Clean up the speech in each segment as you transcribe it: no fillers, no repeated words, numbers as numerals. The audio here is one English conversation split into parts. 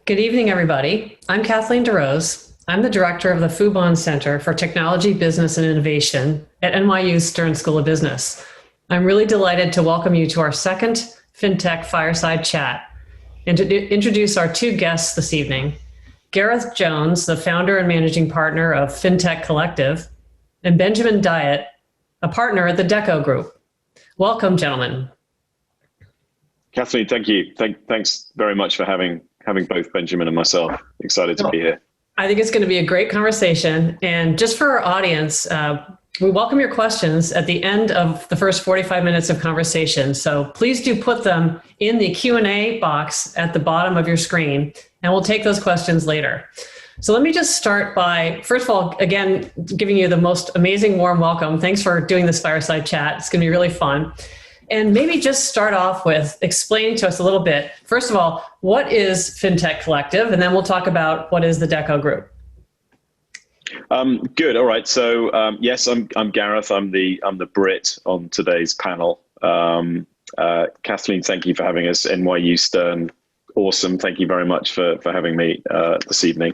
Good evening, everybody. I'm Kathleen DeRose. I'm the director of the Fubon Center for Technology, Business, and Innovation at NYU Stern School of Business. I'm really delighted to welcome you to our second Fintech Fireside Chat and to introduce our two guests this evening, Gareth Jones, the founder and managing partner of Fintech Collective, and Benjamin Dyett, a partner at the Deco Group. Welcome, gentlemen. Kathleen, thank you. Thanks very much for having both Benjamin and myself. Excited to be here. I think it's going to be a great conversation. And just for our audience, we welcome your questions at the end of the first 45 minutes of conversation. So please do put them in the Q&A box at the bottom of your screen, and we'll take those questions later. So let me just start by, first of all, again, giving you the most amazing warm welcome. Thanks for doing this fireside chat. It's going to be really fun. And maybe just start off with explaining to us a little bit, first of all, what is Fintech Collective? And then we'll talk about what is the Deco Group. Good. All right. So yes, I'm Gareth. I'm the Brit on today's panel. Kathleen, thank you for having us. NYU Stern, awesome. Thank you very much for having me this evening.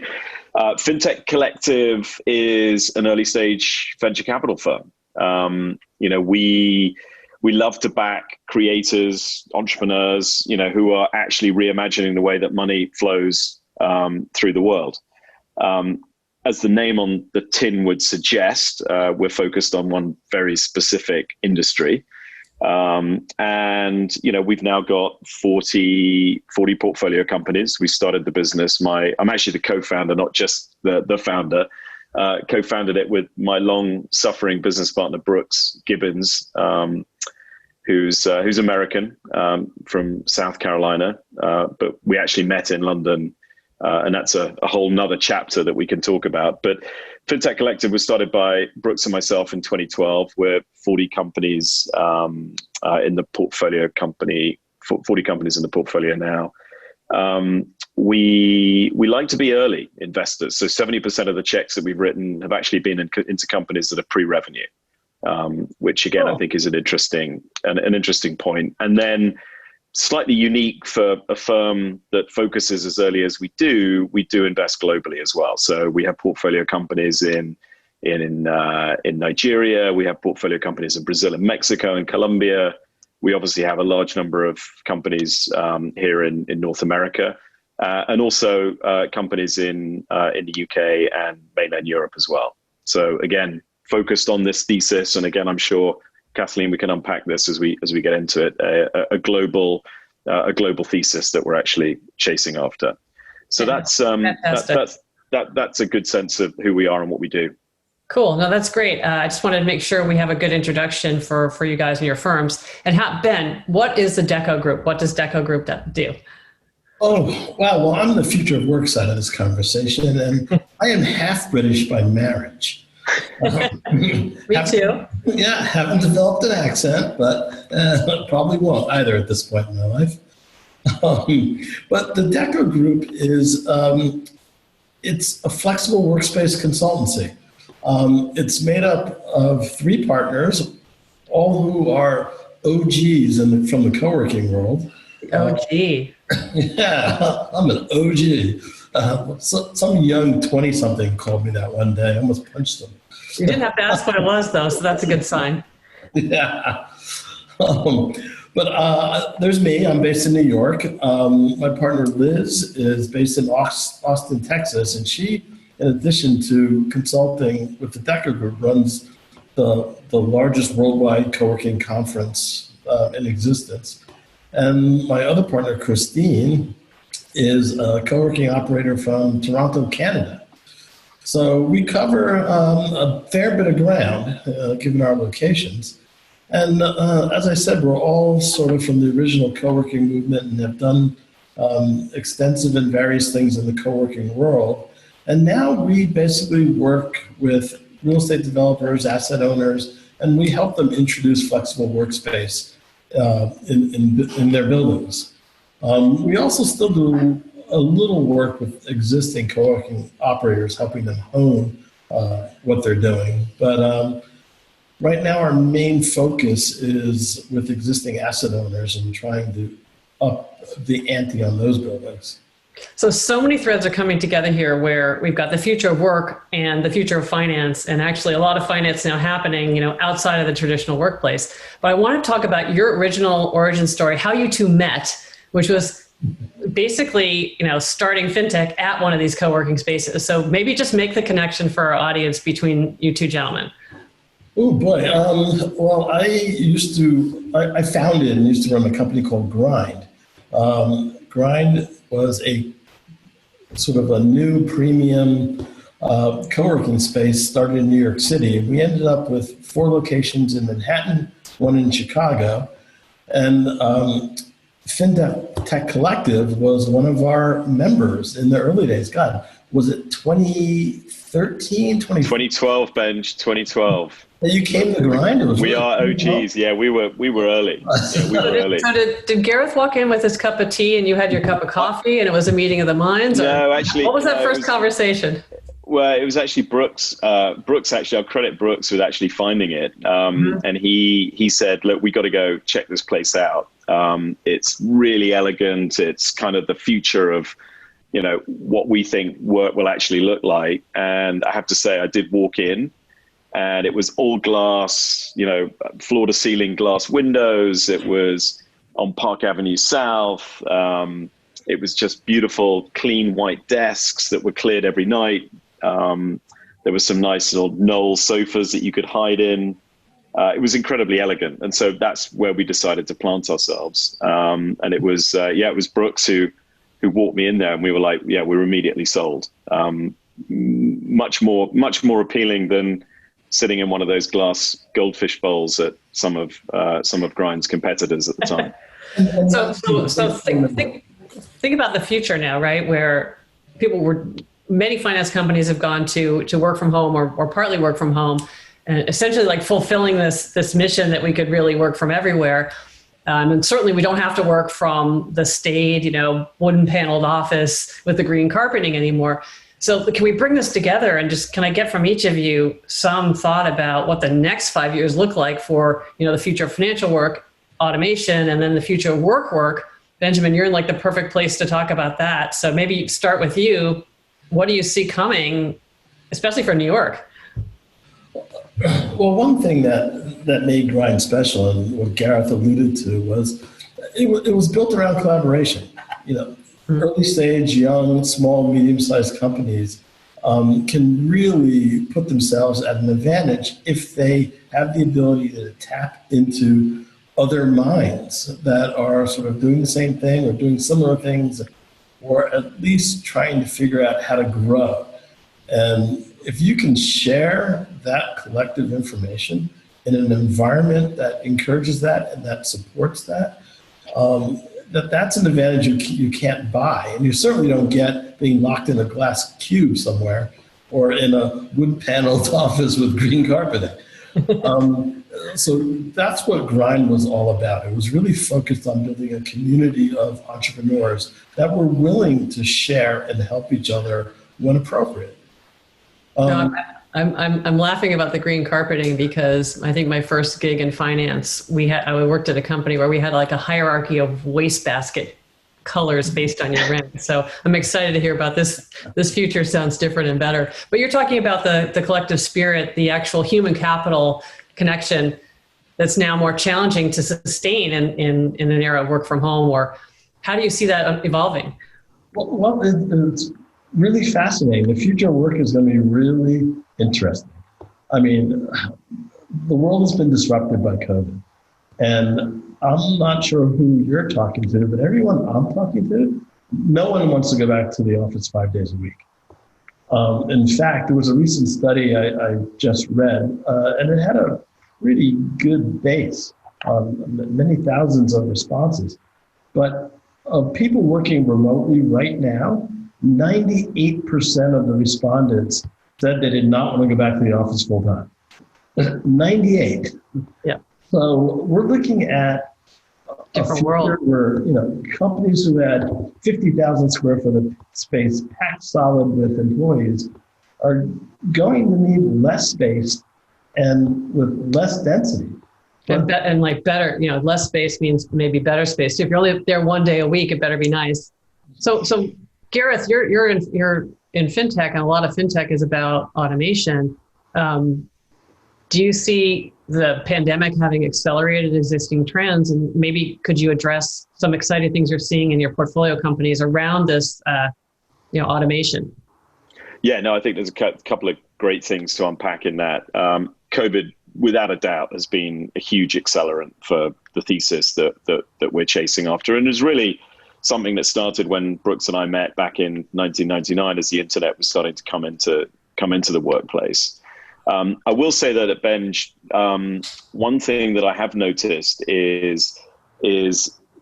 Fintech Collective is an early stage venture capital firm. We love to back creators, entrepreneurs, who are actually reimagining the way that money flows through the world. As the name on the tin would suggest, we're focused on one very specific industry. We've now got 40 portfolio companies. We started the business. I'm actually the co-founder, not just the founder. Co-founded it with my long-suffering business partner, Brooks Gibbons, who's American, from South Carolina, but we actually met in London, and that's a whole nother chapter that we can talk about. But Fintech Collective was started by Brooks and myself in 2012. We're 40 companies in the portfolio company, 40 companies in the portfolio now. We like to be early investors. So 70% of the checks that we've written have actually been into companies that are pre-revenue, which again, I think is an interesting point. And then slightly unique for a firm that focuses as early as we do invest globally as well. So we have portfolio companies in Nigeria. We have portfolio companies in Brazil and Mexico and Colombia. We obviously have a large number of companies here in North America, and also companies in the UK and mainland Europe as well. So again, focused on this thesis, and again, I'm sure Kathleen, we can unpack this as we get into it. A global thesis that we're actually chasing after. So that's a good sense of who we are and what we do. Cool. No, that's great. I just wanted to make sure we have a good introduction for you guys and your firms. And Ben, what is the Deco Group? What does Deco Group do? Oh, wow. Well, I'm the future of work side of this conversation, and I am half British by marriage. Me too. Yeah, haven't developed an accent, but probably won't either at this point in my life. But the Deco Group is, it's a flexible workspace consultancy. It's made up of 3 partners, all who are OGs from the co-working world. OG. Yeah, I'm an OG. Some young 20-something called me that one day. I almost punched them. You didn't have to ask what it was, though, so that's a good sign. Yeah. But there's me. I'm based in New York. My partner, Liz, is based in Austin, Texas, and she, in addition to consulting with the Deco Group, runs the largest worldwide co-working conference in existence. And my other partner, Christine, is a co-working operator from Toronto, Canada. So we cover a fair bit of ground, given our locations. And as I said, we're all sort of from the original co-working movement and have done extensive and various things in the co-working world. And now we basically work with real estate developers, asset owners, and we help them introduce flexible workspace in their buildings. We also still do a little work with existing co-working operators, helping them hone what they're doing. But right now, our main focus is with existing asset owners and trying to up the ante on those buildings. So many threads are coming together here where we've got the future of work and the future of finance, and actually a lot of finance now happening, outside of the traditional workplace. But I want to talk about your original origin story, how you two met, which was basically, starting fintech at one of these co-working spaces. So maybe just make the connection for our audience between you two gentlemen. Oh boy. Well, I founded and used to run a company called Grind. Grind was a sort of a new premium co-working space started in New York City. We ended up with 4 locations in Manhattan, 1 in Chicago, and Fintech Collective was one of our members in the early days. God, was it 2013, 2012, Benj, 2012. You came to Grind? We are OGs. Yeah, we were early. Yeah, we were early. So did Gareth walk in with his cup of tea and you had your cup of coffee and it was a meeting of the minds? No, actually. What was that first conversation? Well, it was actually Brooks. Brooks, actually, I'll credit Brooks with actually finding it. And he said, look, we got to go check this place out. It's really elegant. It's kind of the future of, what we think work will actually look like. And I have to say, I did walk in. And it was all glass, floor to ceiling glass windows. It was on Park Avenue South. It was just beautiful, clean white desks that were cleared every night. There was some nice little Knoll sofas that you could hide in. It was incredibly elegant. And so that's where we decided to plant ourselves. And it was, it was Brooks who walked me in there, and we were like, yeah, we were immediately sold. Much more appealing than sitting in one of those glass goldfish bowls at some of Grind's competitors at the time. So think about the future now, right? Where many finance companies have gone to work from home or partly work from home, and essentially like fulfilling this mission that we could really work from everywhere. And certainly we don't have to work from the staid, wooden paneled office with the green carpeting anymore. So can we bring this together and can I get from each of you some thought about what the next 5 years look like for, the future of financial work, automation, and then the future of work? Benjamin, you're in like the perfect place to talk about that. So maybe start with you. What do you see coming, especially for New York? Well, one thing that made Grind special, and what Gareth alluded to, was it was built around collaboration. Early stage, young, small, medium-sized companies can really put themselves at an advantage if they have the ability to tap into other minds that are sort of doing the same thing or doing similar things, or at least trying to figure out how to grow. And if you can share that collective information in an environment that encourages that and that supports that, that's an advantage you can't buy. And you certainly don't get being locked in a glass cube somewhere or in a wood-paneled office with green carpeting. So that's what Grind was all about. It was really focused on building a community of entrepreneurs that were willing to share and help each other when appropriate. I'm laughing about the green carpeting because I think my first gig in finance, I worked at a company where we had like a hierarchy of wastebasket colors based on your rank. So I'm excited to hear about this. This future sounds different and better. But you're talking about the collective spirit, the actual human capital connection that's now more challenging to sustain in an era of work from home. Or how do you see that evolving? Well, it's really fascinating. The future of work is going to be really interesting. I mean, the world has been disrupted by COVID. And I'm not sure who you're talking to, but everyone I'm talking to, no one wants to go back to the office 5 days a week. In fact, there was a recent study I just read, and it had a pretty good base, many thousands of responses. But of people working remotely right now, 98% of the respondents said they did not want to go back to the office full time. 98. Yeah. So we're looking at different world where companies who had 50,000 square foot of space packed solid with employees are going to need less space and with less density. And like better, less space means maybe better space. So if you're only there 1 day a week, it better be nice. So Gareth, you're in fintech, and a lot of fintech is about automation. Do you see the pandemic having accelerated existing trends? And maybe could you address some exciting things you're seeing in your portfolio companies around this, automation? Yeah, no, I think there's a couple of great things to unpack in that. COVID, without a doubt, has been a huge accelerant for the thesis that we're chasing after, and is really something that started when Brooks and I met back in 1999 as the internet was starting to come into the workplace. I will say that at Benj, one thing that I have noticed is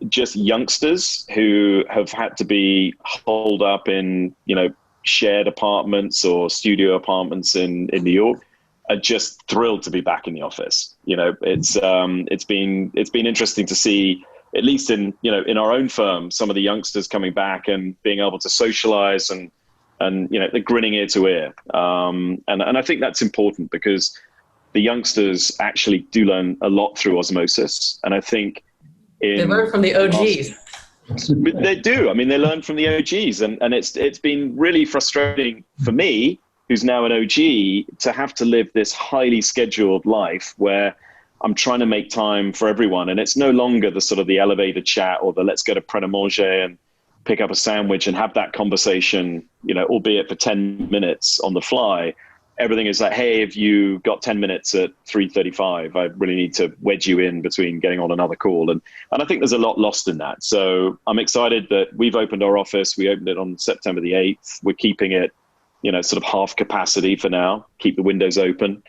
just youngsters who have had to be holed up in, shared apartments or studio apartments in New York are just thrilled to be back in the office. It's been interesting to see, at least in our own firm, some of the youngsters coming back and being able to socialize and they're grinning ear to ear. And I think that's important because the youngsters actually do learn a lot through osmosis. And I think they learn from the OGs. They do. I mean, they learn from the OGs, and it's been really frustrating for me, who's now an OG, to have to live this highly scheduled life where I'm trying to make time for everyone. And it's no longer the sort of the elevator chat or the let's go to Pret a Manger and pick up a sandwich and have that conversation, albeit for 10 minutes on the fly. Everything is like, hey, have you got 10 minutes at 3:35? I really need to wedge you in between getting on another call. And I think there's a lot lost in that. So I'm excited that we've opened our office. We opened it on September the 8th. We're keeping it, sort of half capacity for now, keep the windows open.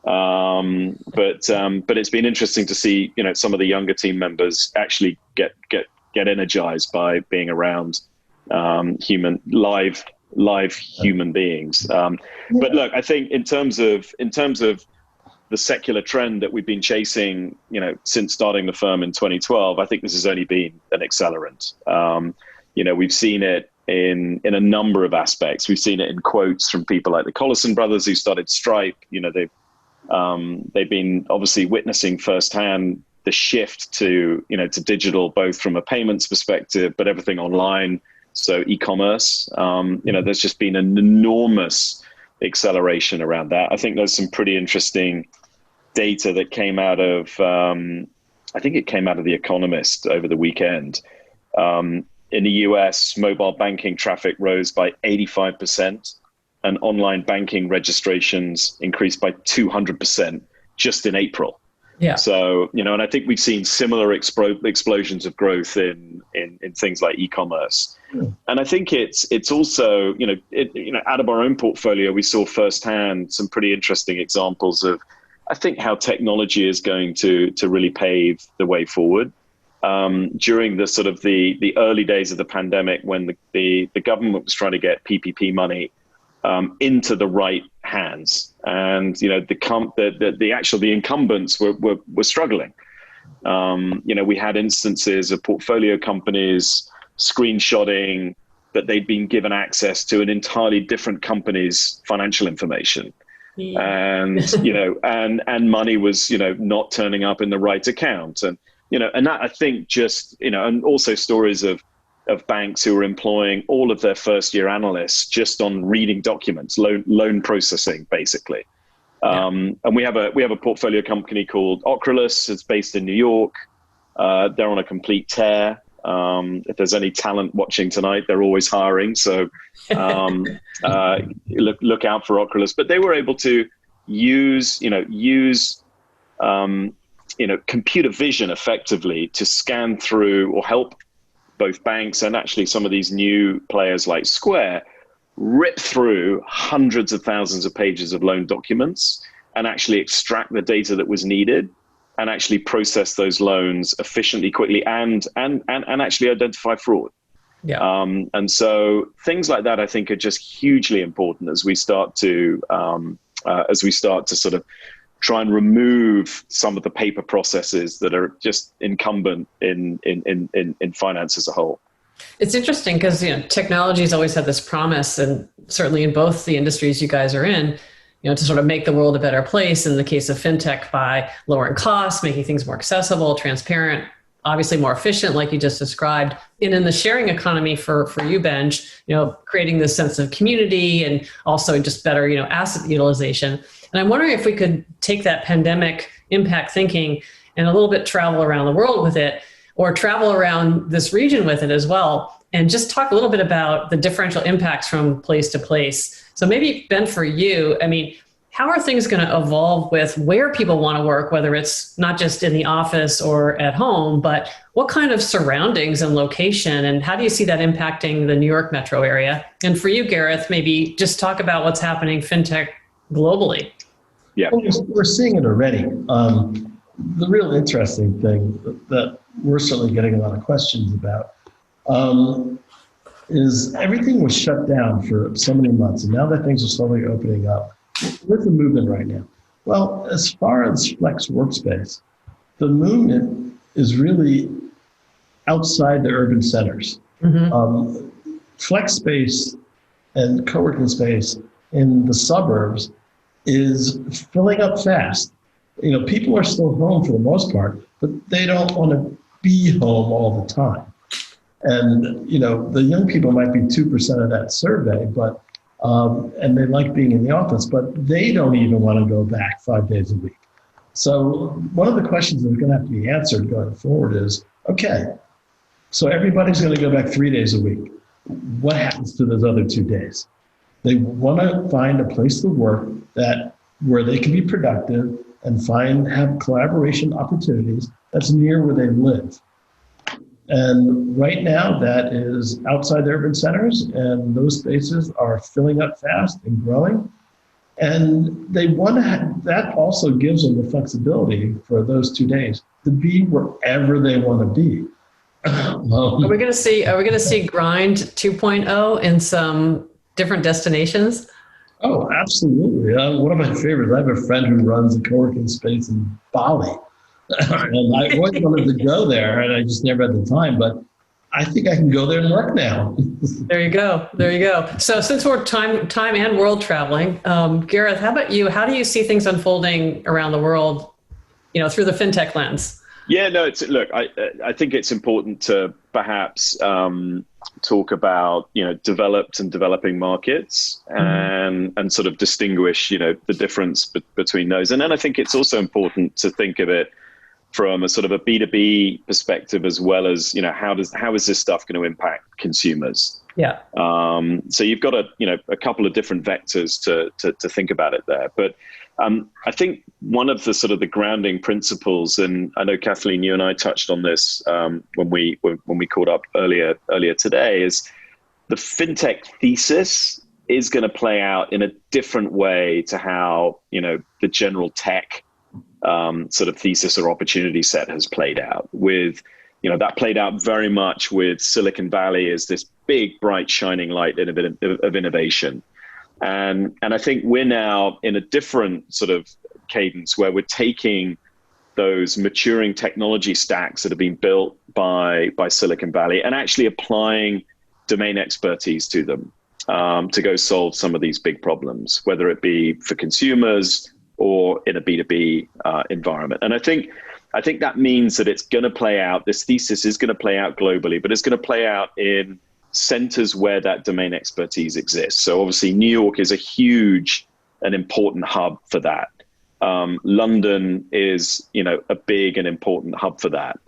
But it's been interesting to see, some of the younger team members actually get energized by being around live human beings. But look, I think in terms of the secular trend that we've been chasing, since starting the firm in 2012, I think this has only been an accelerant. We've seen it in a number of aspects. We've seen it in quotes from people like the Collison brothers who started Stripe. They've been obviously witnessing firsthand the shift to digital, both from a payments perspective, but everything online. So e-commerce, there's just been an enormous acceleration around that. I think there's some pretty interesting data that came out of, I think it came out of The Economist over the weekend. In the US, mobile banking traffic rose by 85%, and online banking registrations increased by 200% just in April. Yeah. So, and I think we've seen similar explosions of growth in things like e-commerce. And I think it's also, out of our own portfolio, we saw firsthand some pretty interesting examples of, I think, how technology is going to really pave the way forward. During the sort of the early days of the pandemic, when the government was trying to get PPP money into the right hands, and the incumbents were struggling. We had instances of portfolio companies screenshotting that they'd been given access to an entirely different company's financial information, and and money was not turning up in the right account, and that, I think, just and also stories of banks who are employing all of their first-year analysts just on reading documents, loan processing, basically. And we have a portfolio company called Ocrolus. It's based in New York. They're on a complete tear. If there's any talent watching tonight, they're always hiring. So look out for Ocrolus. But they were able to use computer vision effectively to scan through, or help both banks and actually some of these new players like Square rip through hundreds of thousands of pages of loan documents and actually extract the data that was needed and actually process those loans efficiently, quickly, and actually identify fraud. Yeah. And so things like that, I think, are just hugely important as we start to sort of try and remove some of the paper processes that are just incumbent in finance as a whole. It's interesting because technology has always had this promise, and certainly in both the industries you guys are in, to sort of make the world a better place. In the case of fintech, by lowering costs, making things more accessible, transparent, obviously more efficient, like you just described. And in the sharing economy for you, Benj, creating this sense of community and also just better, asset utilization. And I'm wondering if we could take that pandemic impact thinking and a little bit travel around the world with it, or travel around this region with it as well, and just talk a little bit about the differential impacts from place to place. So maybe, Ben, for you, how are things going to evolve with where people want to work, whether it's not just in the office or at home, but what kind of surroundings and location, and how do you see that impacting the New York metro area? And for you, Gareth, maybe just talk about what's happening fintech globally. Yeah, well, we're seeing it already. The real interesting thing that we're certainly getting a lot of questions about is everything was shut down for so many months, and now that things are slowly opening up. Where's the movement right now? Well, as far as flex workspace, the movement is really outside the urban centers. Mm-hmm. Flex space and co-working space in the suburbs is filling up fast. People are still home for the most part, but they don't want to be home all the time. And, the young people might be 2% of that survey, but and they like being in the office, but they don't even want to go back 5 days a week. So one of the questions that's going to have to be answered going forward is, okay, so everybody's going to go back 3 days a week. What happens to those other 2 days? They want to find a place to work where they can be productive and have collaboration opportunities that's near where they live. And right now that is outside the urban centers, and those spaces are filling up fast and growing. And they want to that also gives them the flexibility for those 2 days to be wherever they want to be. Are we going to see Grind 2.0 in some different destinations? Oh, absolutely. One of my favorites, I have a friend who runs a co-working space in Bali. And I always wanted to go there, and I just never had the time. But I think I can go there and work now. There you go. So since we're time and world traveling, Gareth, how about you? How do you see things unfolding around the world, through the fintech lens? Yeah, no, I think it's important to perhaps talk about, developed and developing markets and sort of distinguish, the difference between those. And then I think it's also important to think of it from a sort of a B2B perspective, as well as, how is this stuff going to impact consumers? Yeah. So you've got a couple of different vectors to think about it there. But I think one of the sort of the grounding principles, and I know Kathleen, you and I touched on this when we caught up earlier today, is the fintech thesis is going to play out in a different way to how the general tech sort of thesis or opportunity set has played out. With that played out very much with Silicon Valley as this big, bright, shining light of innovation. And I think we're now in a different sort of cadence where we're taking those maturing technology stacks that have been built by Silicon Valley and actually applying domain expertise to them to go solve some of these big problems, whether it be for consumers or in a B2B environment. And I think that means that it's going to play out, this thesis is going to play out globally, but it's going to play out in centers where that domain expertise exists. So obviously New York is a huge and important hub for that. London is, a big and important hub for that.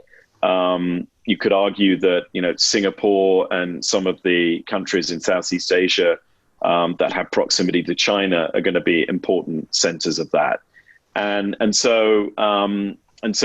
You could argue that, Singapore and some of the countries in Southeast Asia that have proximity to China are going to be important centers of that. And so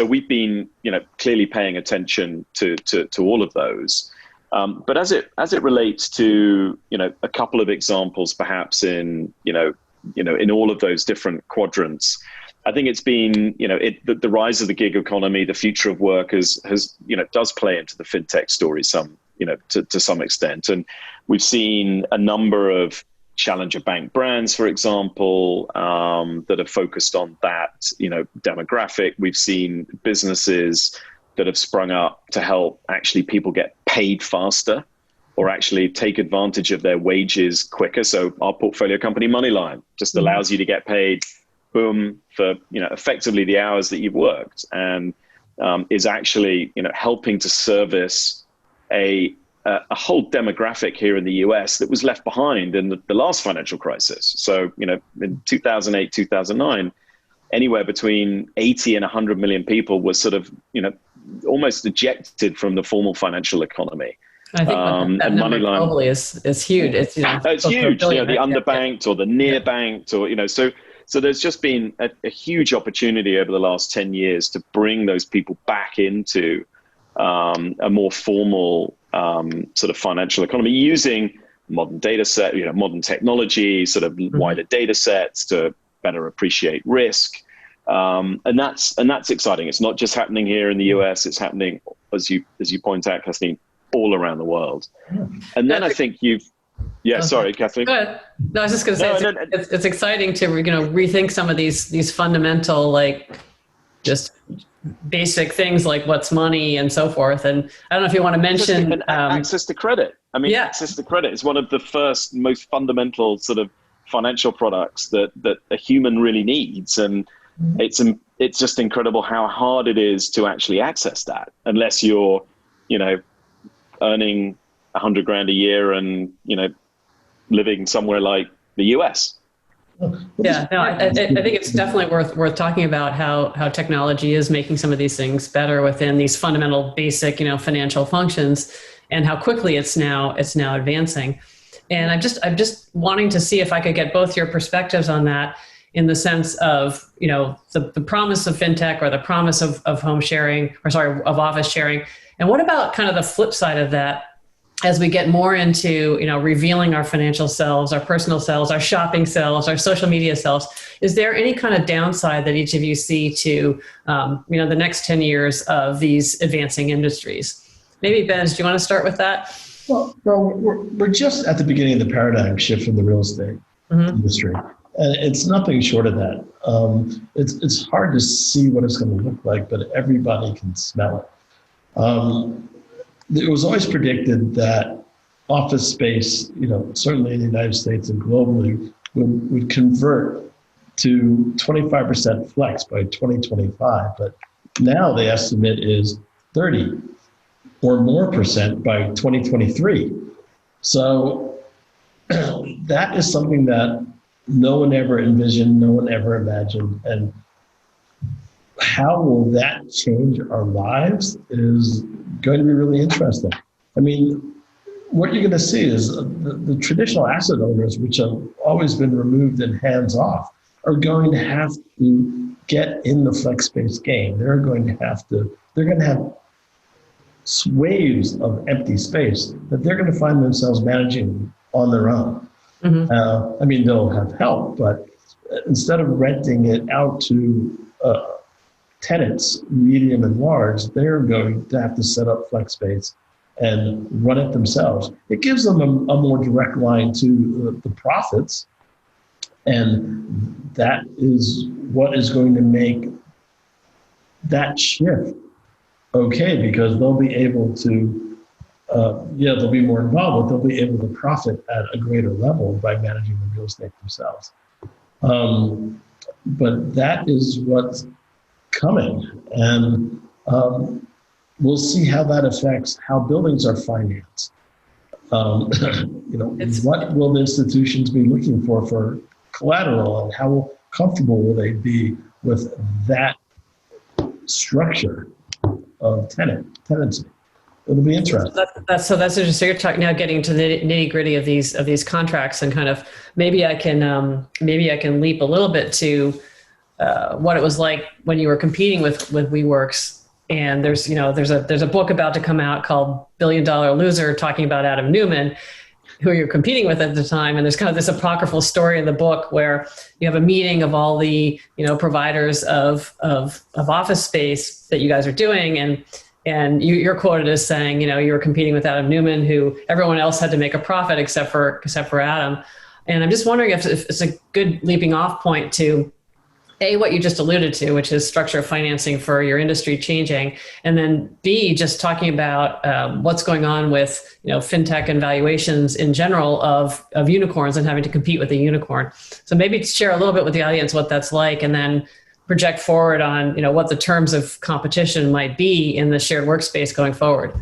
we've been, clearly paying attention to all of those. But as it relates to, a couple of examples, perhaps in all of those different quadrants, I think it's been, the rise of the gig economy, the future of work does play into the fintech story to some extent. And we've seen a number of challenger bank brands, for example, that have focused on that, demographic. We've seen businesses that have sprung up to help actually people get paid faster or actually take advantage of their wages quicker. So our portfolio company Moneyline just allows you to get paid, boom, for effectively the hours that you've worked. And is actually, helping to service a whole demographic here in the US that was left behind in the last financial crisis. So, in 2008, 2009, anywhere between 80 and 100 million people were sort of, almost ejected from the formal financial economy. I think that number globally is huge. It's, it's huge. The underbanked or the near banked, or, so there's just been a huge opportunity over the last 10 years to bring those people back into a more formal sort of financial economy using modern data set, modern technology, sort of wider data sets to better appreciate risk. And that's exciting. It's not just happening here in the US, it's happening, as you point out, Kathleen, all around the world. And then I think sorry, Kathleen. Good. No, I was just going to say, it's exciting to, rethink some of these fundamental, like just basic things like what's money and so forth. And I don't know if you want to mention access to credit. Access to credit is one of the first most fundamental sort of financial products that a human really needs. And it's just incredible how hard it is to actually access that unless you're, earning $100,000 a year and, living somewhere like the US. Yeah, no, I think it's definitely worth talking about how technology is making some of these things better within these fundamental basic, financial functions, and how quickly it's now advancing. And I'm just wanting to see if I could get both your perspectives on that, in the sense of, the promise of fintech or the promise of home sharing, of office sharing. And what about kind of the flip side of that? As we get more into, revealing our financial selves, our personal selves, our shopping selves, our social media selves, is there any kind of downside that each of you see to, the next 10 years of these advancing industries? Maybe, Benj, do you want to start with that? Well, we're just at the beginning of the paradigm shift in the real estate industry. And it's nothing short of that. It's hard to see what it's going to look like, but everybody can smell it. It was always predicted that office space, certainly in the United States and globally, would convert to 25% flex by 2025. But now the estimate is 30 or more percent by 2023. So that is something that no one ever envisioned, no one ever imagined. And how will that change our lives is going to be really interesting. What you're going to see is the traditional asset owners, which have always been removed and hands off, are going to have to get in the flex space game. They're going to have waves of empty space that they're going to find themselves managing on their own. They'll have help, but instead of renting it out to tenants, medium and large, they're going to have to set up flex space and run it themselves. It gives them a more direct line to the profits, and that is what is going to make that shift okay, because they'll be able to, they'll be more involved, but they'll be able to profit at a greater level by managing the real estate themselves. But that is what's coming, and we'll see how that affects how buildings are financed. What will the institutions be looking for collateral, and how comfortable will they be with that structure of tenancy? It'll be interesting. That's interesting. So you're talking now, getting to the nitty gritty of these contracts, and kind of maybe I can leap a little bit to what it was like when you were competing with WeWorks. And there's a book about to come out called Billion Dollar Loser, talking about Adam Neumann, who you're competing with at the time. And there's kind of this apocryphal story in the book where you have a meeting of all the providers of office space that you guys are doing, and you're quoted as saying, you were competing with Adam Neumann, who everyone else had to make a profit except for Adam. And I'm just wondering if it's a good leaping off point to A, what you just alluded to, which is structure of financing for your industry changing, and then B, just talking about what's going on with fintech and valuations in general of unicorns and having to compete with a unicorn. So maybe share a little bit with the audience what that's like, and then project forward on, what the terms of competition might be in the shared workspace going forward?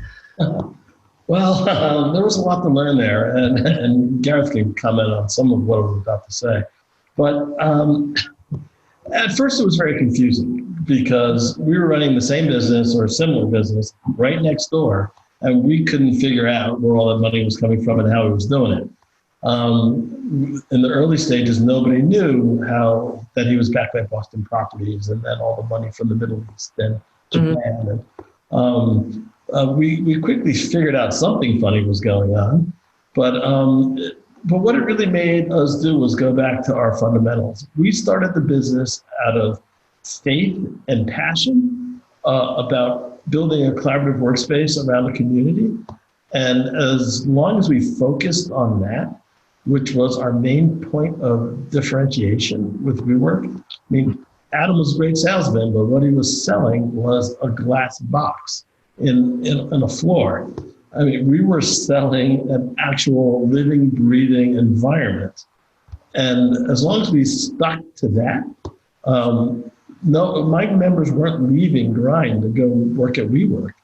Well, there was a lot to learn there, and Gareth can comment on some of what I'm about to say. But at first, it was very confusing because we were running the same business or a similar business right next door, and we couldn't figure out where all that money was coming from and how he was doing it. In the early stages, nobody knew that he was backed by Boston Properties and then all the money from the Middle East and Japan. And we quickly figured out something funny was going on, but what it really made us do was go back to our fundamentals. We started the business out of faith and passion about building a collaborative workspace around a community. And as long as we focused on that, which was our main point of differentiation with WeWork. I mean, Adam was a great salesman, but what he was selling was a glass box in a floor. I mean, we were selling an actual living, breathing environment. And as long as we stuck to that, no, my members weren't leaving Grind to go work at WeWork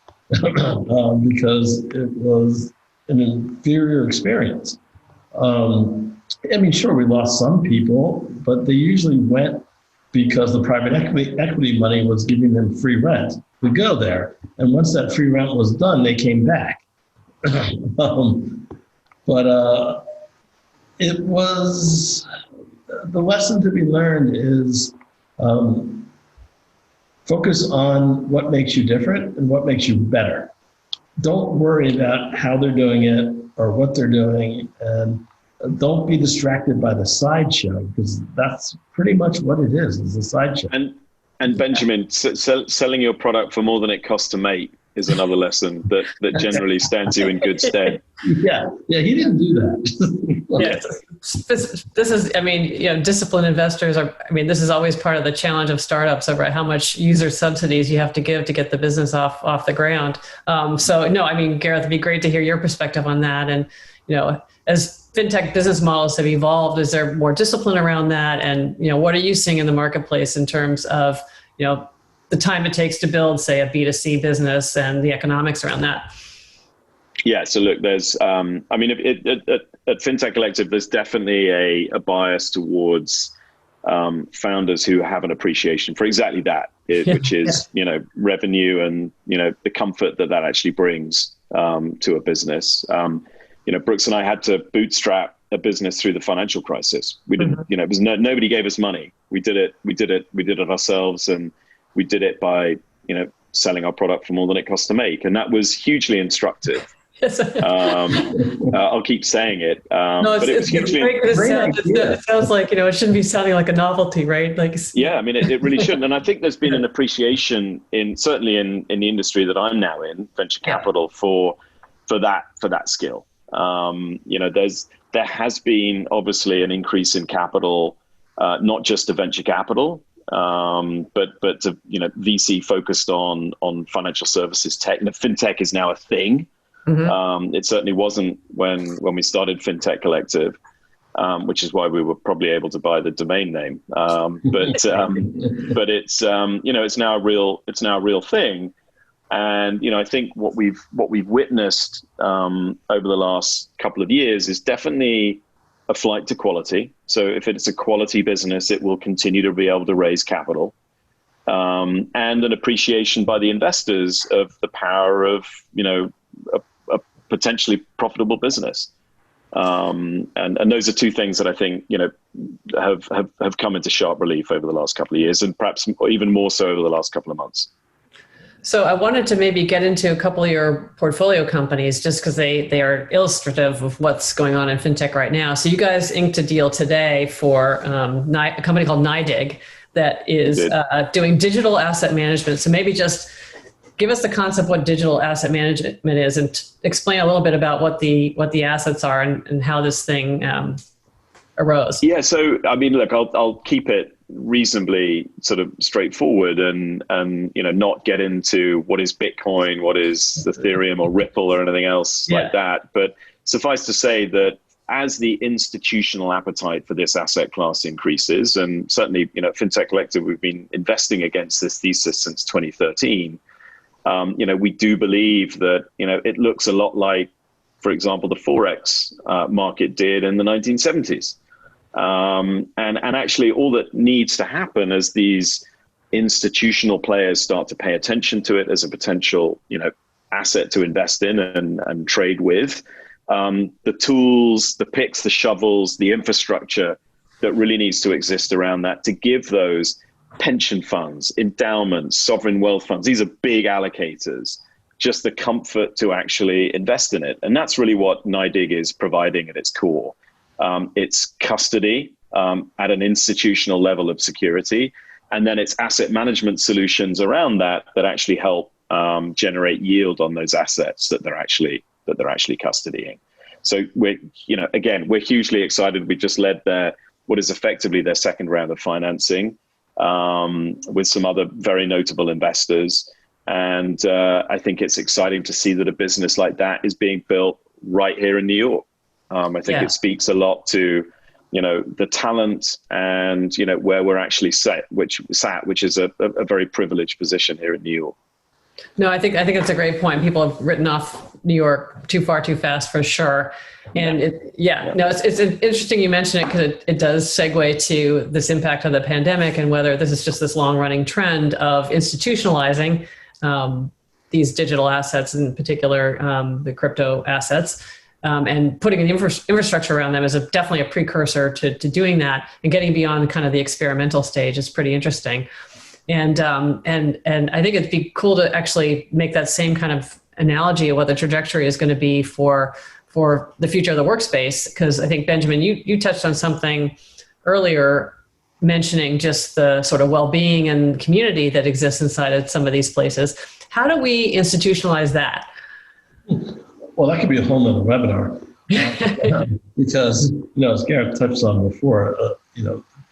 because it was an inferior experience. I mean, sure, we lost some people, but they usually went because the private equity money was giving them free rent. We go there, and once that free rent was done, they came back. But it was, the lesson to be learned is focus on what makes you different and what makes you better. Don't worry about how they're doing it or what they're doing, and don't be distracted by the sideshow, because that's pretty much what it is a sideshow. And Benjamin, selling your product for more than it costs to make is another lesson that generally stands you in good stead. Yeah, he didn't do that. This is, I mean, disciplined investors are, I mean, this is always part of the challenge of startups over how much user subsidies you have to give to get the business off the ground. So no, I mean, Gareth, it'd be great to hear your perspective on that. And, as fintech business models have evolved, is there more discipline around that? And, what are you seeing in the marketplace in terms of, the time it takes to build, say, a B2C business and the economics around that? Yeah, so look, there's, I mean, at Fintech Collective, there's definitely a bias towards founders who have an appreciation for exactly that, which is, revenue and, the comfort that actually brings to a business. Brooks and I had to bootstrap a business through the financial crisis. We didn't, it was nobody gave us money. We did it ourselves, and we did it by, selling our product for more than it cost to make. And that was hugely instructive. Yes. I'll keep saying it. No, but it was hugely. It sounds like, it shouldn't be sounding like a novelty, right? Like, yeah, I mean, it really shouldn't. And I think there's been an appreciation certainly in the industry that I'm now in, venture capital, for that skill. There has been obviously an increase in capital, not just to venture capital, but to VC focused on financial services tech. And fintech is now a thing. It certainly wasn't when we started Fintech Collective, which is why we were probably able to buy the domain name. But it's it's now a real thing. And I think what we've witnessed over the last couple of years is definitely a flight to quality. So if it's a quality business, it will continue to be able to raise capital, and an appreciation by the investors of the power of a potentially profitable business. And those are two things that I think have come into sharp relief over the last couple of years, and perhaps even more so over the last couple of months. So I wanted to maybe get into a couple of your portfolio companies just because they are illustrative of what's going on in fintech right now. So you guys inked a deal today for a company called NYDIG that is doing digital asset management. So maybe just give us the concept of what digital asset management is, and explain a little bit about what the assets are and how this thing arose. Yeah. So I mean, look, I'll keep it reasonably sort of straightforward and not get into what is Bitcoin, what is Ethereum or Ripple or anything else like that. But suffice to say that as the institutional appetite for this asset class increases, and certainly, at Fintech Collective, we've been investing against this thesis since 2013. We do believe that, it looks a lot like, for example, the Forex market did in the 1970s. And actually all that needs to happen as these institutional players start to pay attention to it as a potential, asset to invest in and trade with, the tools, the picks, the shovels, the infrastructure that really needs to exist around that to give those pension funds, endowments, sovereign wealth funds, these are big allocators, just the comfort to actually invest in it. And that's really what NYDIG is providing at its core. It's custody at an institutional level of security, and then it's asset management solutions around that actually help generate yield on those assets that they're actually custodying. So we're hugely excited. We just led what is effectively their second round of financing with some other very notable investors. And I think it's exciting to see that a business like that is being built right here in New York. I think it speaks a lot to, the talent and, where we're actually sat, which is a very privileged position here in New York. No, I think it's a great point. People have written off New York too far, too fast, for sure. And it's interesting you mention it, because it does segue to this impact of the pandemic and whether this is just this long running trend of institutionalizing these digital assets, in particular the crypto assets, and putting an infrastructure around them is definitely a precursor to doing that, and getting beyond kind of the experimental stage is pretty interesting. And I think it'd be cool to actually make that same kind of analogy of what the trajectory is going to be for the future of the workspace. Because I think, Benjamin, you touched on something earlier, mentioning just the sort of well-being and community that exists inside of some of these places. How do we institutionalize that? Well, that could be a whole nother webinar. Because, as Gareth touched on before,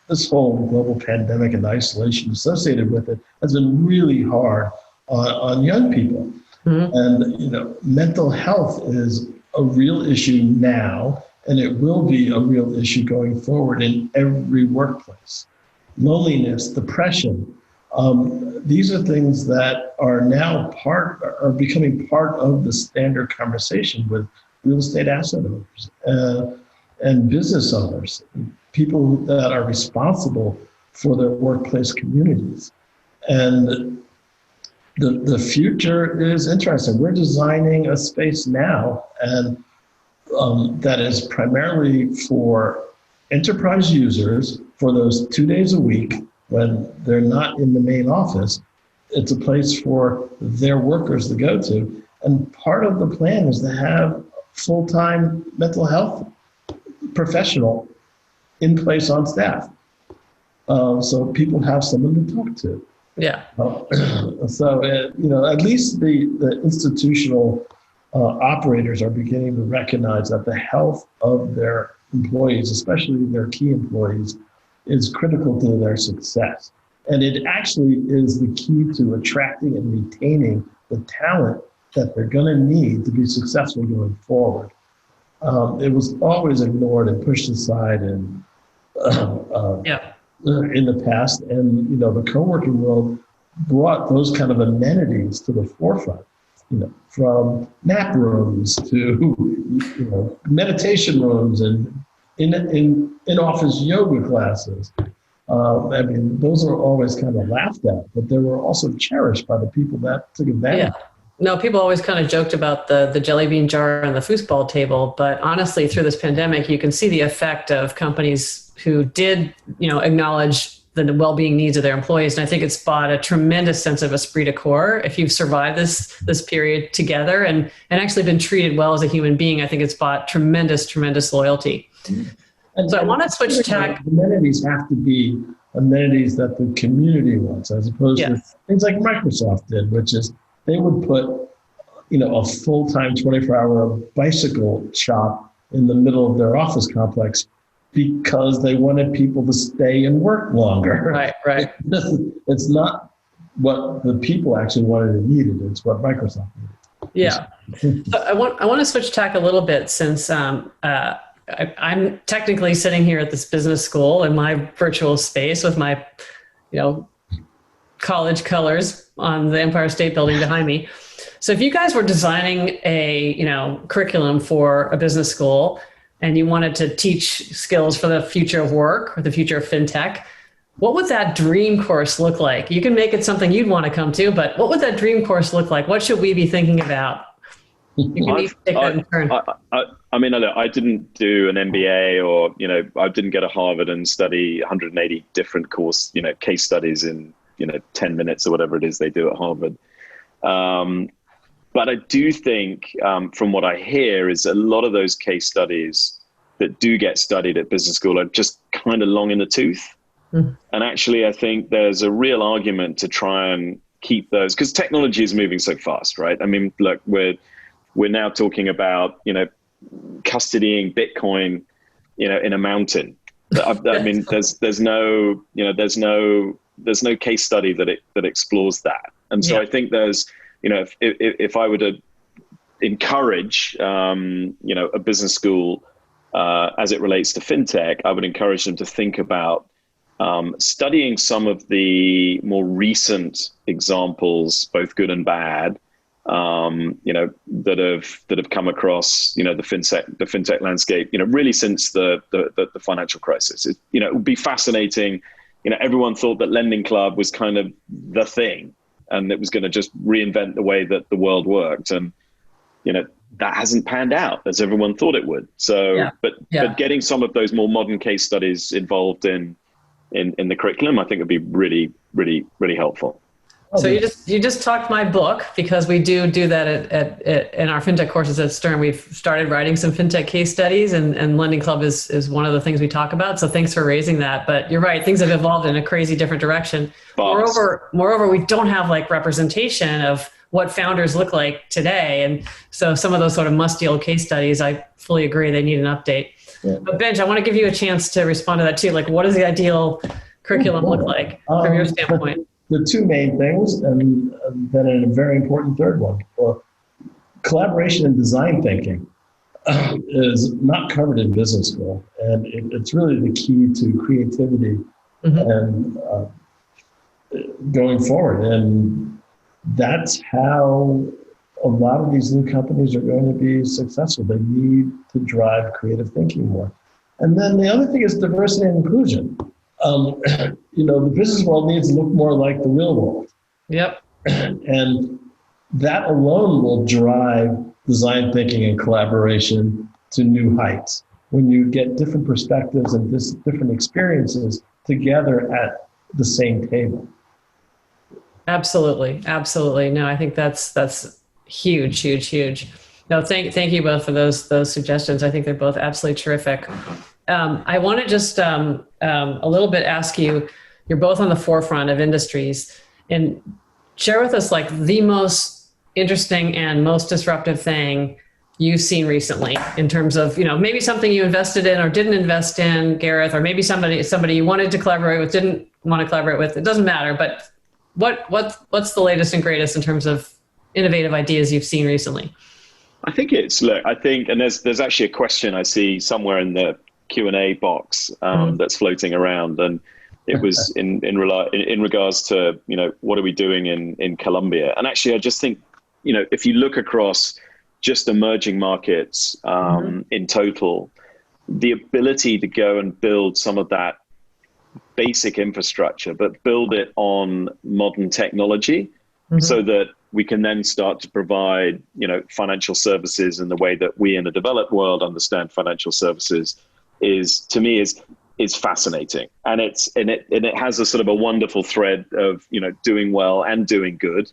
this whole global pandemic and the isolation associated with it has been really hard on young people. Mm-hmm. And, mental health is a real issue now, and it will be a real issue going forward in every workplace. Loneliness, depression, these are things that are now are becoming part of the standard conversation with real estate asset owners and business owners, people that are responsible for their workplace communities. And the future is interesting. We're designing a space now, and that is primarily for enterprise users for those 2 days a week when they're not in the main office. It's a place for their workers to go to. And part of the plan is to have full-time mental health professional in place on staff. So people have someone to talk to. Yeah. So, at least the institutional operators are beginning to recognize that the health of their employees, especially their key employees, is critical to their success. And it actually is the key to attracting and retaining the talent that they're going to need to be successful going forward. It was always ignored and pushed aside in the past. And, the co-working world brought those kind of amenities to the forefront, from nap rooms to, meditation rooms and in-office yoga classes. Those are always kind of laughed at, but they were also cherished by the people that took advantage. Yeah. No, people always kind of joked about the jelly bean jar and the foosball table, but honestly, through this pandemic, you can see the effect of companies who did, acknowledge the well-being needs of their employees. And I think it's brought a tremendous sense of esprit de corps. If you've survived this period together and actually been treated well as a human being, I think it's brought tremendous loyalty. And so I want to switch tack. Amenities have to be amenities that the community wants, as opposed to things like Microsoft did, which is they would put, a full-time 24-hour bicycle shop in the middle of their office complex because they wanted people to stay and work longer. Right. It's not what the people actually wanted and needed. It's what Microsoft needed. Yeah. So I want to switch tack a little bit, since I'm technically sitting here at this business school in my virtual space with my, college colors on the Empire State Building behind me. So if you guys were designing a, curriculum for a business school and you wanted to teach skills for the future of work or the future of fintech, what would that dream course look like? You can make it something you'd want to come to, but what would that dream course look like? What should we be thinking about? You can each take that in turn. I mean, look, I didn't do an MBA or, I didn't go to Harvard and study 180 different case studies in, 10 minutes or whatever it is they do at Harvard. But I do think from what I hear is a lot of those case studies that do get studied at business school are just kind of long in the tooth. Mm-hmm. And actually, I think there's a real argument to try and keep those, because technology is moving so fast, right? I mean, look, we're now talking about, custodying Bitcoin, in a mountain. I mean, there's no case study that explores that. And so I think there's, if I were to encourage, a business school as it relates to fintech, I would encourage them to think about studying some of the more recent examples, both good and bad, that have come across, the fintech landscape, really since the financial crisis. It would be fascinating. Everyone thought that Lending Club was kind of the thing, and it was going to just reinvent the way that the world worked, and that hasn't panned out as everyone thought it would. So, but getting some of those more modern case studies involved in the curriculum, I think would be really, really, really helpful. So you just talked my book, because we do that at in our fintech courses at Stern. We've started writing some fintech case studies, and Lending Club is one of the things we talk about. So thanks for raising that. But you're right, things have evolved in a crazy different direction. Moreover, we don't have representation of what founders look like today. And so some of those sort of musty old case studies, I fully agree, they need an update. Yeah. But Benj, I want to give you a chance to respond to that too. What does the ideal curriculum look like from your standpoint? The two main things, and then a very important third one. Well, collaboration and design thinking is not covered in business school, and it's really the key to creativity and going forward. And that's how a lot of these new companies are going to be successful. They need to drive creative thinking more. And then the other thing is diversity and inclusion. The business world needs to look more like the real world. Yep. And that alone will drive design thinking and collaboration to new heights. When you get different perspectives and different experiences together at the same table. Absolutely. Absolutely. No, I think that's huge, huge, huge. No, thank you both for those suggestions. I think they're both absolutely terrific. I want to just a little bit ask you, you're both on the forefront of industries, and share with us the most interesting and most disruptive thing you've seen recently in terms of, maybe something you invested in or didn't invest in, Gareth, or maybe somebody you wanted to collaborate with, didn't want to collaborate with. It doesn't matter, but what's the latest and greatest in terms of innovative ideas you've seen recently? I think and there's actually a question I see somewhere in the Q&A box that's floating around, and it was in regards to what are we doing in Colombia. And actually I just think if you look across just emerging markets in total, the ability to go and build some of that basic infrastructure, but build it on modern technology so that we can then start to provide financial services in the way that we in the developed world understand financial services is fascinating. And it has a sort of a wonderful thread of doing well and doing good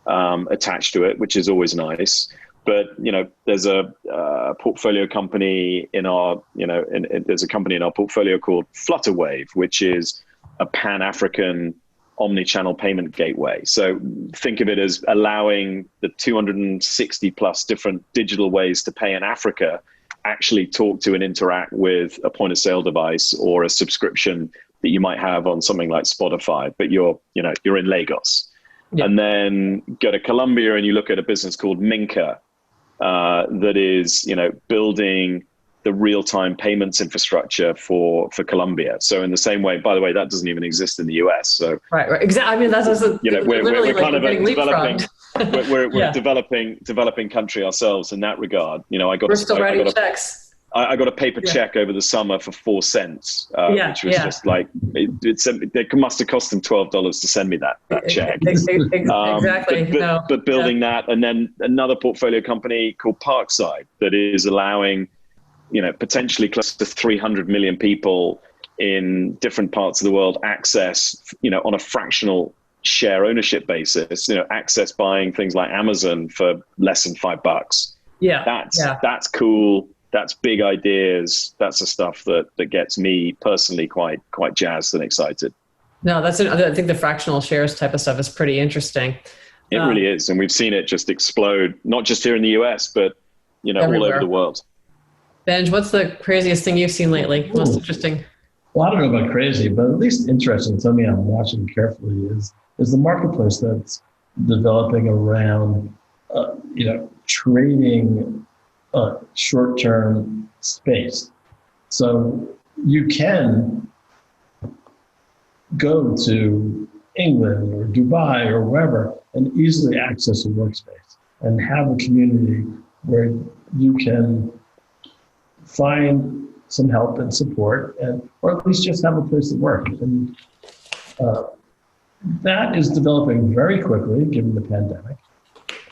attached to it, which is always nice. But there's a portfolio company in our there's a company in our portfolio called Flutterwave, which is a Pan-African omni-channel payment gateway. So think of it as allowing the 260 plus different digital ways to pay in Africa actually talk to and interact with a point of sale device or a subscription that you might have on something like Spotify, but you're in Lagos. Yeah. And then go to Colombia and you look at a business called Minka that is, building the real-time payments infrastructure for Colombia. So in the same way, by the way, that doesn't even exist in the US. So right. Exactly. I mean, that's we're kind of developing. We're Yeah. developing country ourselves in that regard. We're still writing checks. I got a paper check over the summer for 4 cents, which was just like, it must have cost them $12 to send me that check. Exactly. But building that, and then another portfolio company called Parkside that is allowing, potentially close to 300 million people in different parts of the world access, on a fractional share ownership basis, access buying things like Amazon for less than $5. Yeah. That's cool. That's big ideas. That's the stuff that gets me personally quite jazzed and excited. No, I think the fractional shares type of stuff is pretty interesting. It really is. And we've seen it just explode, not just here in the US, but, everywhere. all over the world. Benj, what's the craziest thing you've seen lately? Most interesting? Well, I don't know about crazy, but at least interesting, something I'm watching carefully is the marketplace that's developing around, trading short-term space. So you can go to England or Dubai or wherever and easily access a workspace and have a community where you can find some help and support, or at least just have a place to work. And that is developing very quickly given the pandemic.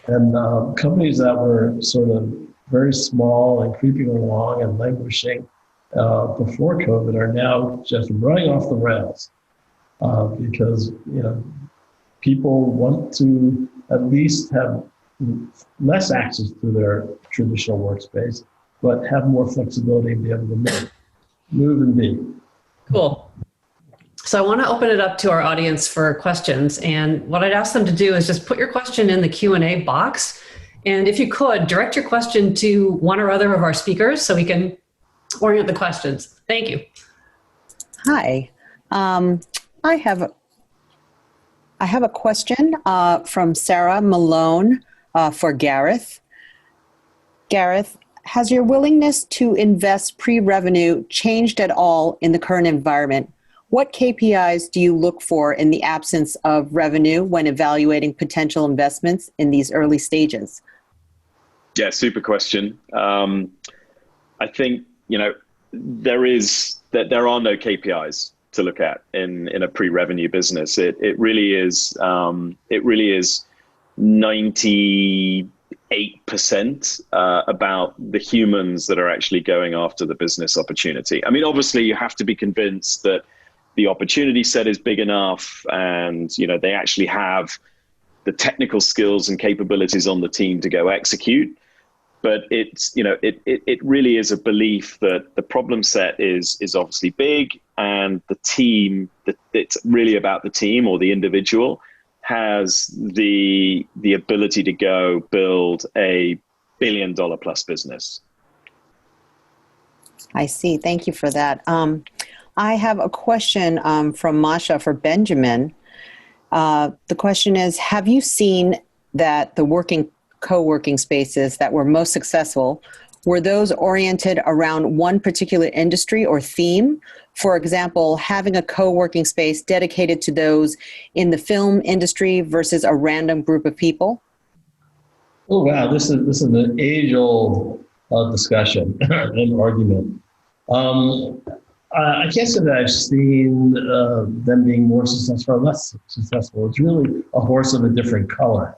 And companies that were sort of very small and creeping along and languishing before COVID are now just running off the rails because people want to at least have less access to their traditional workspace, but have more flexibility and be able to move and be. Cool. So I want to open it up to our audience for questions. And what I'd ask them to do is just put your question in the Q&A box. And if you could, direct your question to one or other of our speakers so we can orient the questions. Thank you. Hi. I have a question from Sarah Malone for Gareth. Gareth, has your willingness to invest pre-revenue changed at all in the current environment? What KPIs do you look for in the absence of revenue when evaluating potential investments in these early stages? Yeah, super question. I think, there are no KPIs to look at in a pre-revenue business. It really is 98% about the humans that are actually going after the business opportunity. I mean, obviously you have to be convinced that the opportunity set is big enough and, they actually have the technical skills and capabilities on the team to go execute. But it's, it really is a belief that the problem set is obviously big, and the team, it's really about the team or the individual has the ability to go build a $1 billion plus business. I see. Thank you for that. I have a question from Masha for Benjamin. The question is, have you seen that the co-working spaces that were most successful, were those oriented around one particular industry or theme? For example, having a co-working space dedicated to those in the film industry versus a random group of people? Oh, wow. This is an age-old discussion and argument. I can't say that I've seen them being more successful or less successful. It's really a horse of a different color.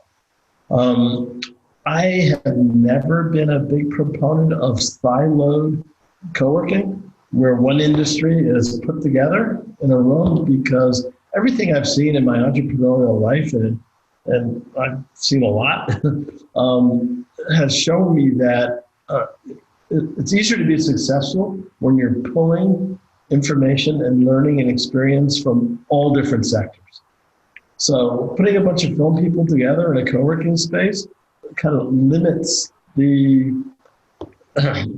I have never been a big proponent of siloed co-working, where one industry is put together in a room, because everything I've seen in my entrepreneurial life, and I've seen a lot, has shown me that it's easier to be successful when you're pulling information and learning and experience from all different sectors. So putting a bunch of film people together in a co-working space kind of limits the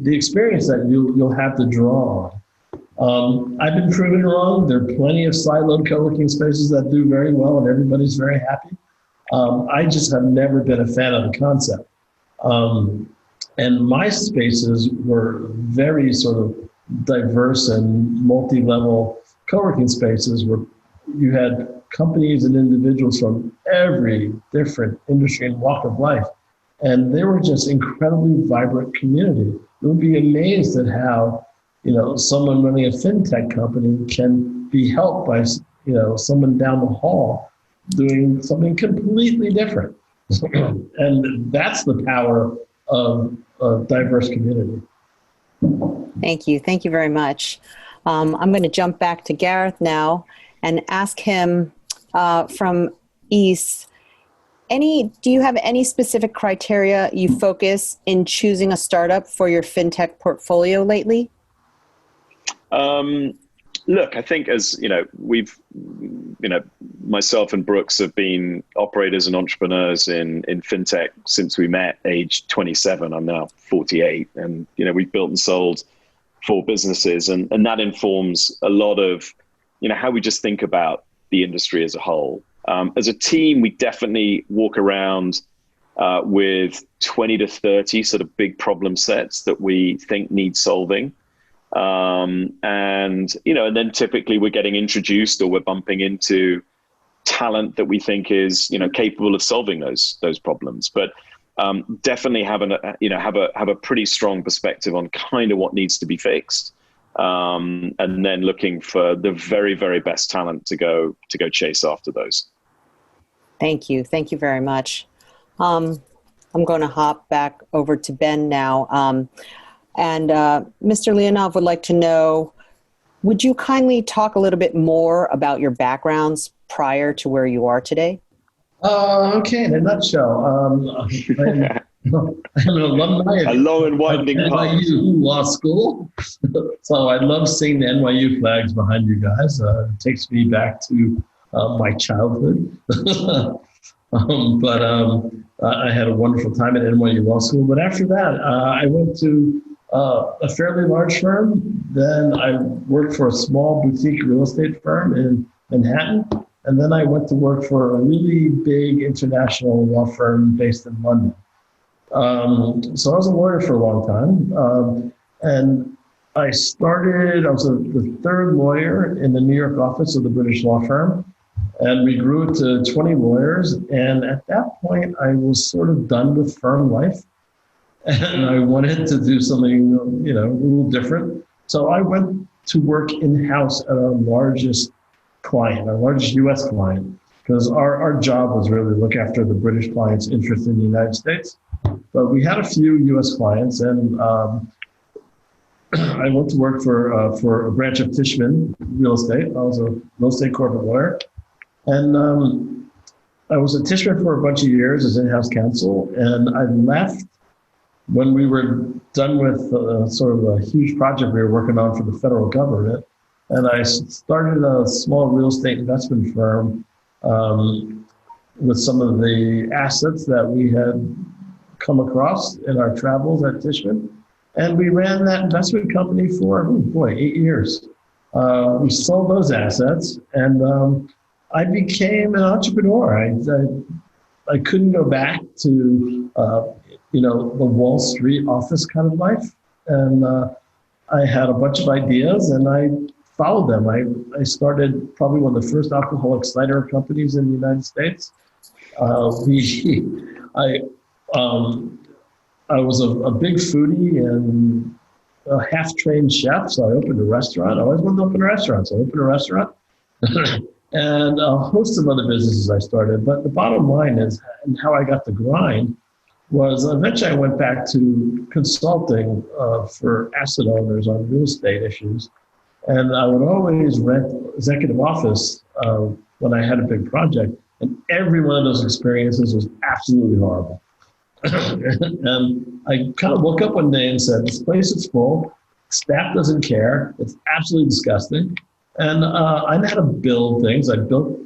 experience that you'll have to draw on. I've been proven wrong. There are plenty of siloed co-working spaces that do very well and everybody's very happy. I just have never been a fan of the concept. And my spaces were very sort of diverse and multi-level co-working spaces where you had companies and individuals from every different industry and walk of life. And they were just incredibly vibrant community. You would be amazed at how, someone running a fintech company can be helped by, someone down the hall doing something completely different. And that's the power of a diverse community. Thank you. Thank you very much. I'm going to jump back to Gareth now and ask him from East, do you have any specific criteria you focus in choosing a startup for your fintech portfolio lately? Look, I think as myself and Brooks have been operators and entrepreneurs in fintech since we met age 27. I'm now 48. And, we've built and sold 4 businesses. And that informs a lot of, how we just think about the industry as a whole. As a team, we definitely walk around with 20 to 30 sort of big problem sets that we think need solving. And then typically we're getting introduced or we're bumping into talent that we think is, capable of solving those problems. But definitely have a pretty strong perspective on kind of what needs to be fixed. And then looking for the very, very best talent to go chase after those. Thank you. Thank you very much. I'm going to hop back over to Ben now. And Mr. Leonov would like to know, would you kindly talk a little bit more about your backgrounds prior to where you are today? Okay, in a nutshell, I'm an alumni of a long and winding NYU Law School. So I love seeing the NYU flags behind you guys. It takes me back to my childhood. But I had a wonderful time at NYU Law School. But after that, I went to a fairly large firm. Then I worked for a small boutique real estate firm in Manhattan. And then I went to work for a really big international law firm based in London. So I was a lawyer for a long time. And I was the 3rd lawyer in the New York office of the British law firm. And we grew it to 20 lawyers. And at that point, I was sort of done with firm life. And I wanted to do something, a little different. So I went to work in-house at our largest U.S. client, because our job was really to look after the British clients' interest in the United States. But we had a few U.S. clients, and I went to work for a branch of Tishman Real Estate. I was a real estate corporate lawyer. And I was at Tishman for a bunch of years as in-house counsel, and I left when we were done with sort of a huge project we were working on for the federal government. And I started a small real estate investment firm with some of the assets that we had come across in our travels at Tishman. And we ran that investment company for, 8 years. We sold those assets, and I became an entrepreneur. I couldn't go back to, the Wall Street office kind of life. And I had a bunch of ideas, and I followed them. I started probably one of the first alcoholic cider companies in the United States. I was a big foodie and a half-trained chef, so I opened a restaurant. I always wanted to open a restaurant, so I opened a restaurant. And a host of other businesses I started. But the bottom line is, and how I got the grind, was eventually I went back to consulting for asset owners on real estate issues. And I would always rent executive office when I had a big project. And every one of those experiences was absolutely horrible. And I kind of woke up one day and said, this place is full. Staff doesn't care. It's absolutely disgusting. And I know how to build things. I built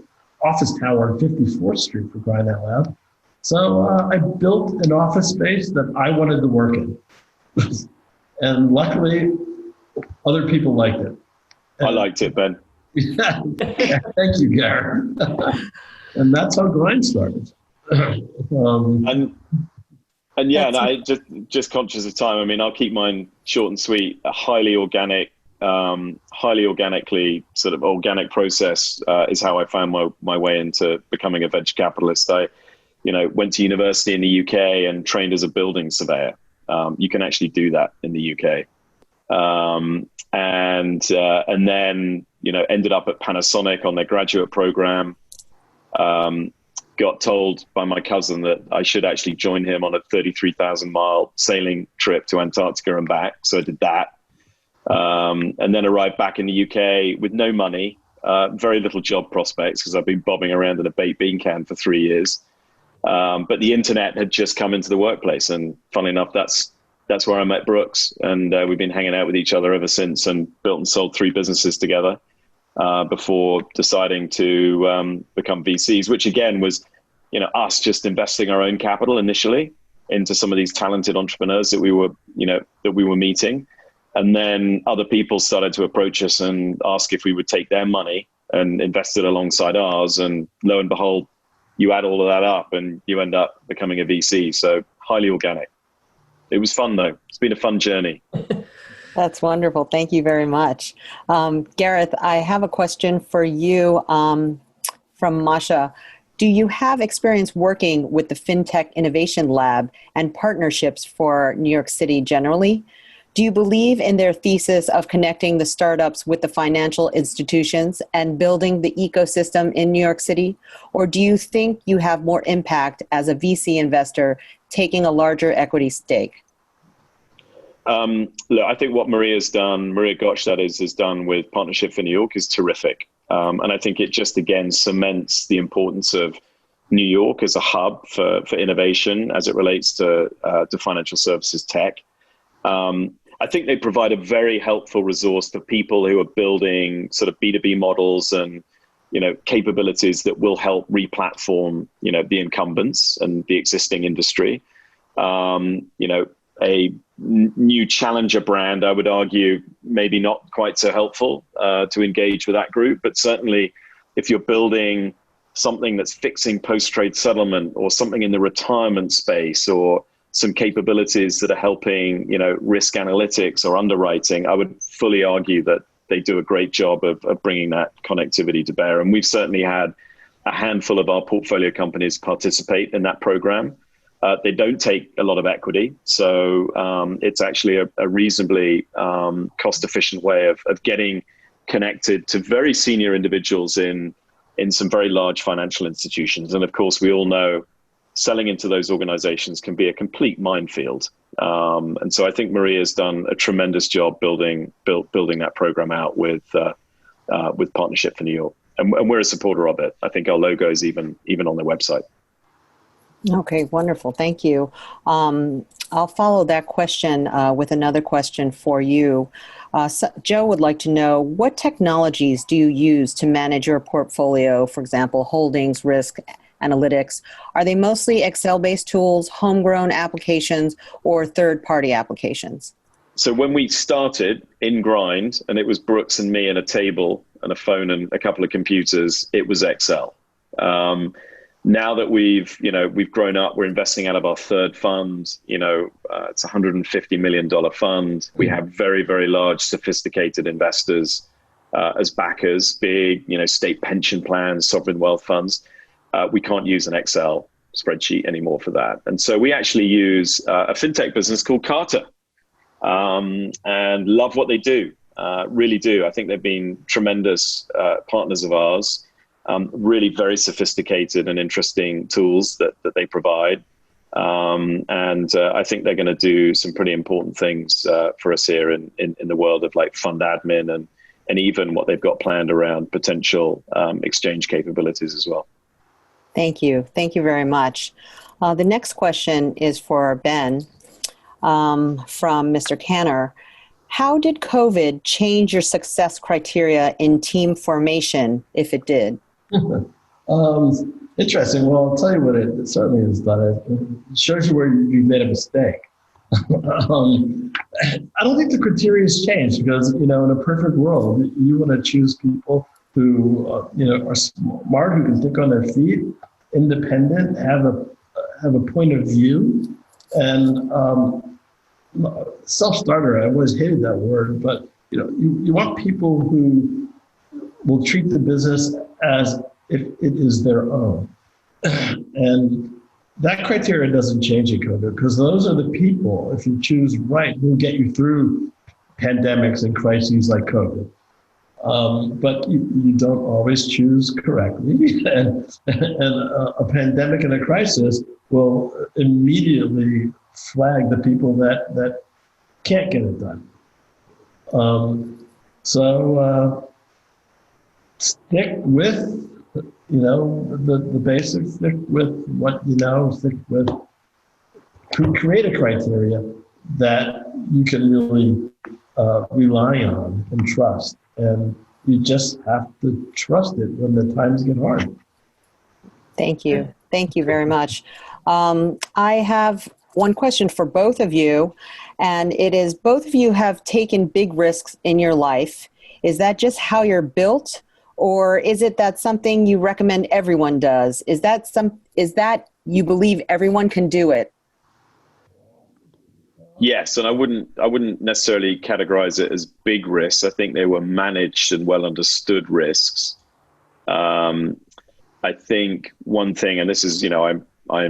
office tower on 54th Street, for crying out loud. So I built an office space that I wanted to work in. And luckily, other people liked it. I liked it, Ben. Thank you, Gareth. And that's how Grind started. And And yeah, no, just conscious of time. I mean, I'll keep mine short and sweet. A highly organically sort of organic process is how I found my way into becoming a venture capitalist. I, went to university in the UK and trained as a building surveyor. You can actually do that in the UK. And then, ended up at Panasonic on their graduate program. Got told by my cousin that I should actually join him on a 33,000-mile sailing trip to Antarctica and back. So I did that. And then arrived back in the UK with no money, very little job prospects because I've been bobbing around in a baked bean can for 3 years. But the internet had just come into the workplace. And funnily enough, that's where I met Brooks. And we've been hanging out with each other ever since and built and sold 3 businesses together before deciding to become VCs, which again was, us just investing our own capital initially into some of these talented entrepreneurs that we were meeting. And then other people started to approach us and ask if we would take their money and invest it alongside ours. And lo and behold, you add all of that up and you end up becoming a VC. So highly organic. It was fun though. It's been a fun journey. That's wonderful. Thank you very much. Gareth, I have a question for you from Masha. Do you have experience working with the Fintech Innovation Lab and partnerships for New York City generally? Do you believe in their thesis of connecting the startups with the financial institutions and building the ecosystem in New York City? Or do you think you have more impact as a VC investor taking a larger equity stake? Look, I think what Maria Gotch has done with Partnership for New York is terrific. And I think it just, again, cements the importance of New York as a hub for innovation as it relates to financial services tech. I think they provide a very helpful resource for people who are building sort of B2B models and, capabilities that will help re-platform, the incumbents and the existing industry. A new challenger brand, I would argue, maybe not quite so helpful to engage with that group. But certainly if you're building something that's fixing post-trade settlement or something in the retirement space or some capabilities that are helping, risk analytics or underwriting, I would fully argue that they do a great job of bringing that connectivity to bear. And we've certainly had a handful of our portfolio companies participate in that program. They don't take a lot of equity, so it's actually a reasonably cost-efficient way of getting connected to very senior individuals in some very large financial institutions. And of course, we all know selling into those organizations can be a complete minefield. And so I think Maria's done a tremendous job building that program out with Partnership for New York, and we're a supporter of it. I think our logo is even on their website. Okay, wonderful. Thank you. I'll follow that question with another question for you. Joe would like to know, what technologies do you use to manage your portfolio, for example, holdings, risk, analytics? Are they mostly Excel-based tools, homegrown applications, or third-party applications? So when we started in Grind, and it was Brooks and me and a table and a phone and a couple of computers, it was Excel. Now that we've grown up, we're investing out of our third fund. It's a $150 million fund. We have very, very large, sophisticated investors as backers, big, state pension plans, sovereign wealth funds. We can't use an Excel spreadsheet anymore for that. And so we actually use a fintech business called Carter, and love what they do, really do. I think they've been tremendous partners of ours. Really very sophisticated and interesting tools that they provide. And I think they're going to do some pretty important things for us here in the world of like fund admin and even what they've got planned around potential exchange capabilities as well. Thank you. Thank you very much. The next question is for Ben from Mr. Canner. How did COVID change your success criteria in team formation, if it did? Interesting. Well, I'll tell you what it certainly has done. It shows you where you've made a mistake. I don't think the criteria has changed because, in a perfect world, you want to choose people who, are smart, who can think on their feet, independent, have a point of view, And self-starter, I always hated that word, but you want people who will treat the business as if it is their own. And that criteria doesn't change in COVID, because those are the people, if you choose right, who will get you through pandemics and crises like COVID. But you don't always choose correctly. And a pandemic and a crisis will immediately flag the people that can't get it done. So stick with the basics, stick with what you know, stick with, create a criteria that you can really rely on and trust. And you just have to trust it when the times get hard. Thank you. Thank you very much. I have one question for both of you, and it is, both of you have taken big risks in your life. Is that just how you're built? Or is it that something you recommend everyone does? Is that you believe everyone can do it? Yes, and I wouldn't necessarily categorize it as big risks. I think they were managed and well understood risks. I think one thing, and this is, I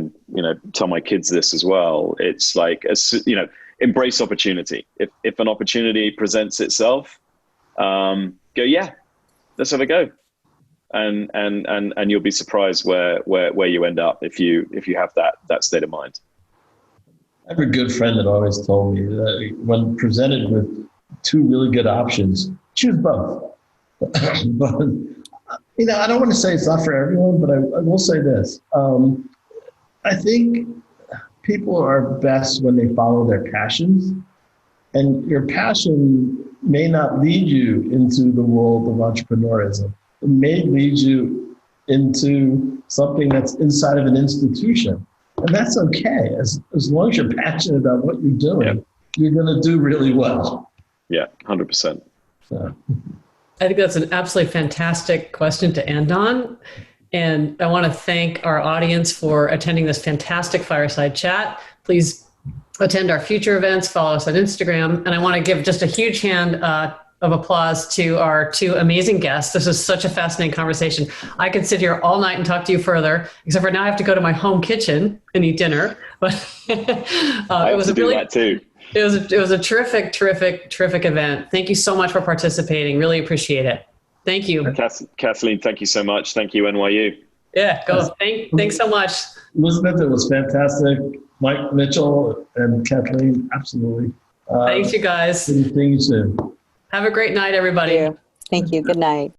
tell my kids this as well. It's like, embrace opportunity. If an opportunity presents itself, go, yeah, let's have a go. And you'll be surprised where you end up if you have that state of mind. I have a good friend that always told me that when presented with two really good options, choose both. But I don't want to say it's not for everyone, but I will say this. I think people are best when they follow their passions, and your passion may not lead you into the world of entrepreneurism. It may lead you into something that's inside of an institution. And that's okay. As long as you're passionate about what you're doing, you're going to do really well. Yeah, 100%. So. I think that's an absolutely fantastic question to end on. And I want to thank our audience for attending this fantastic fireside chat. Please attend our future events, follow us on Instagram. And I want to give just a huge hand of applause to our two amazing guests. This was such a fascinating conversation. I could sit here all night and talk to you further, except for now I have to go to my home kitchen and eat dinner. But it was a terrific event. Thank you so much for participating. Really appreciate it. Thank you. Kathleen, thank you so much. Thank you, NYU. Yeah, go. Thanks so much. Elizabeth, it was fantastic. Mike, Mitchell, and Kathleen, absolutely. Thanks, you guys. See you soon. Have a great night, everybody. Thank you. Good night.